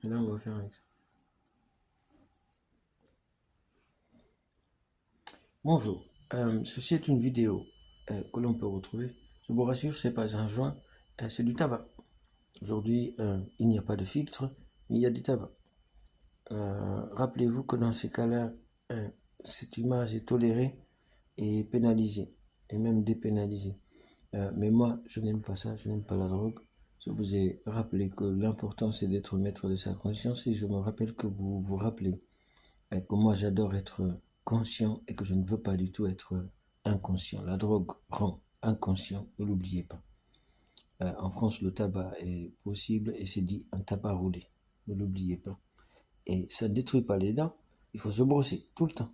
Et là, on va faire avec ça. Bonjour, ceci est une vidéo que l'on peut retrouver. Je vous rassure, c'est pas un joint, c'est du tabac. Aujourd'hui, il n'y a pas de filtre, mais il y a du tabac. Rappelez-vous que dans ces cas-là, cette image est tolérée et pénalisée, et même dépénalisée. Mais moi, je n'aime pas ça, je n'aime pas la drogue. Je vous ai rappelé que l'important, c'est d'être maître de sa conscience, et je me rappelle que vous vous rappelez que moi, j'adore être conscient et que je ne veux pas du tout être inconscient. La drogue rend inconscient, ne l'oubliez pas. En France, le tabac est possible et c'est dit un tabac roulé, ne l'oubliez pas. Et ça ne détruit pas les dents, il faut se brosser tout le temps.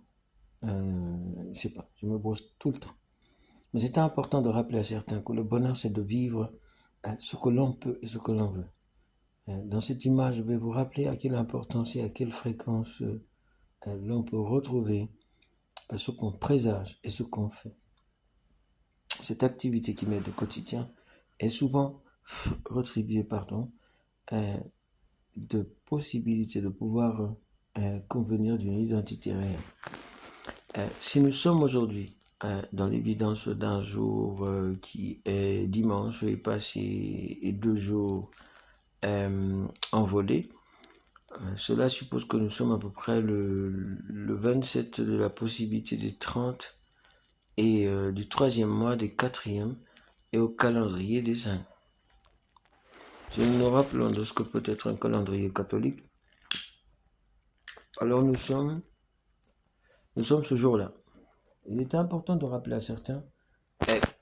Je sais pas, je me brosse tout le temps. Mais c'est important de rappeler à certains que le bonheur, c'est de vivre ce que l'on peut et ce que l'on veut. Dans cette image, je vais vous rappeler à quelle importance et à quelle fréquence l'on peut retrouver ce qu'on présage et ce qu'on fait. Cette activité qui m'aide au quotidien est souvent retribuée, de possibilités de pouvoir convenir d'une identité réelle. Si nous sommes aujourd'hui dans l'évidence d'un jour qui est dimanche et passé et 2 jours envolés, cela suppose que nous sommes à peu près le 27 de la possibilité des 30 et du 3e mois des 4e et au calendrier des 5. Si nous nous rappelons de ce que peut être un calendrier catholique, alors nous sommes ce jour-là. Il est important de rappeler à certains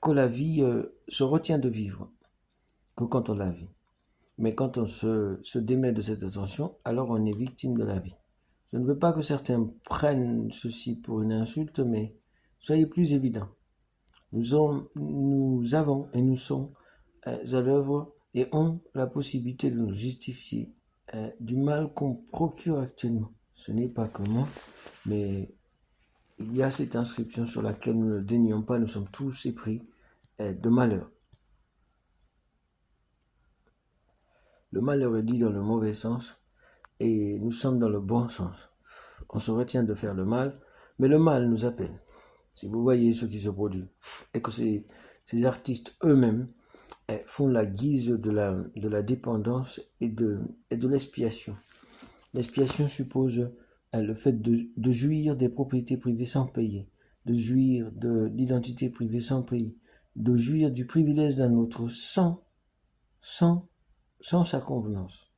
que la vie se retient de vivre que quand on la vit. Mais quand on se démet de cette attention, alors on est victime de la vie. Je ne veux pas que certains prennent ceci pour une insulte, mais soyez plus évidents. Nous avons et nous sommes à l'œuvre et ont la possibilité de nous justifier du mal qu'on procure actuellement. Ce n'est pas que moi, mais il y a cette inscription sur laquelle nous ne dénions pas, nous sommes tous épris de malheur. Le malheur est dit dans le mauvais sens et nous sommes dans le bon sens. On se retient de faire le mal, mais le mal nous appelle. Si vous voyez ce qui se produit, et que ces artistes eux-mêmes font la guise de la dépendance et de l'expiation. L'expiation suppose le fait de jouir des propriétés privées sans payer, de jouir de l'identité privée sans payer, de jouir du privilège d'un autre sans sa convenance.